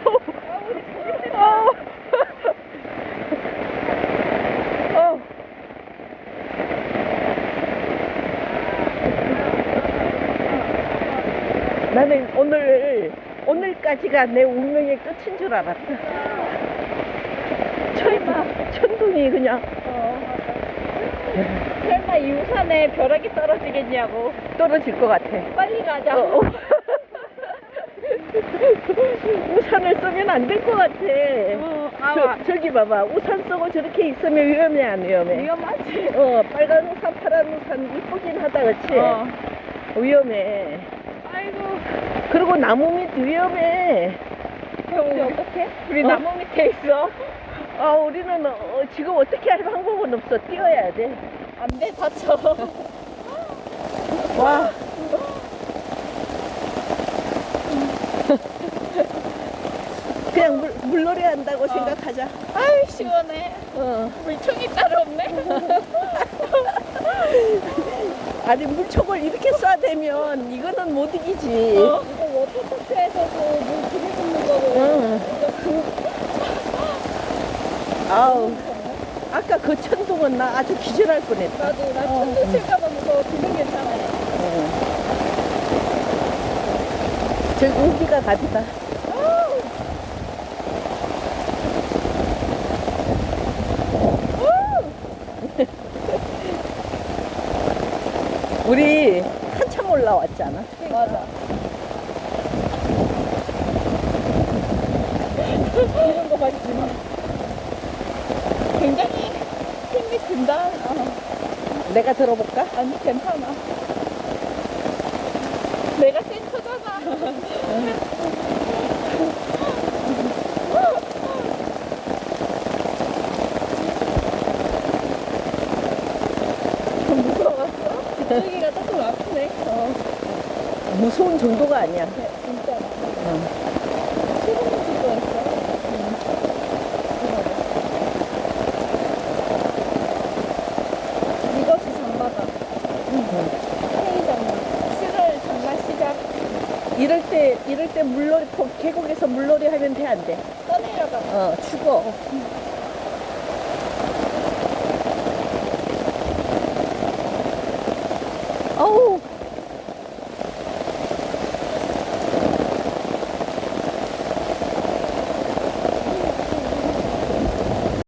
어. 어. 나는 오늘까지가 내 운명의 끝인 줄 알았다. 천둥이 그냥 설마 이 우산에 벼락이 떨어지겠냐고. 떨어질 것 같아. 빨리 가자. 우산을 쓰면 안 될 것 같아. 저기 봐봐. 우산 쓰고 저렇게 있으면 위험해, 안 위험해? 위험하지. 빨간 우산, 파란 우산 이쁘긴 하다, 그치? 위험해. 아이고. 그리고 나무 밑 위험해. 우리 어떡해? 우리 나무 밑에 있어. 우리는 지금 어떻게 할 방법은 없어. 뛰어야 돼. 안 돼, 다쳐. 와. 그냥 물놀이 한다고 생각하자. 아유, 시원해. 물총이 따로 없네. 아니, 물총을 이렇게 쏴대면 이거는 못 이기지. 이거 워터파크에서도 물 들이붓는 거고. 아우. 아까 그 천둥은 나 아주 기절할 뻔했다. 나도, 나 천둥 칠까봐 무서워. 지금 괜찮아요. 저기 우기가 가득다. 우리 한참 올라왔잖아. 맞아. 이런 거 봤지만 굉장히 힘이 든다. 내가 들어볼까? 아니, 괜찮아. 내가 센터잖아. 좀 무서웠어? 뒷줄기가 조금 아프네. 무서운 정도가 아니야. 네, 진짜. 소름 돋을 뻔했어. 이것이 장마다. K 장마. 7월 장마 시작. 이럴 때 물놀이, 계곡에서 물놀이 하면 돼, 안 돼? 떠내려가. 죽어. 어우,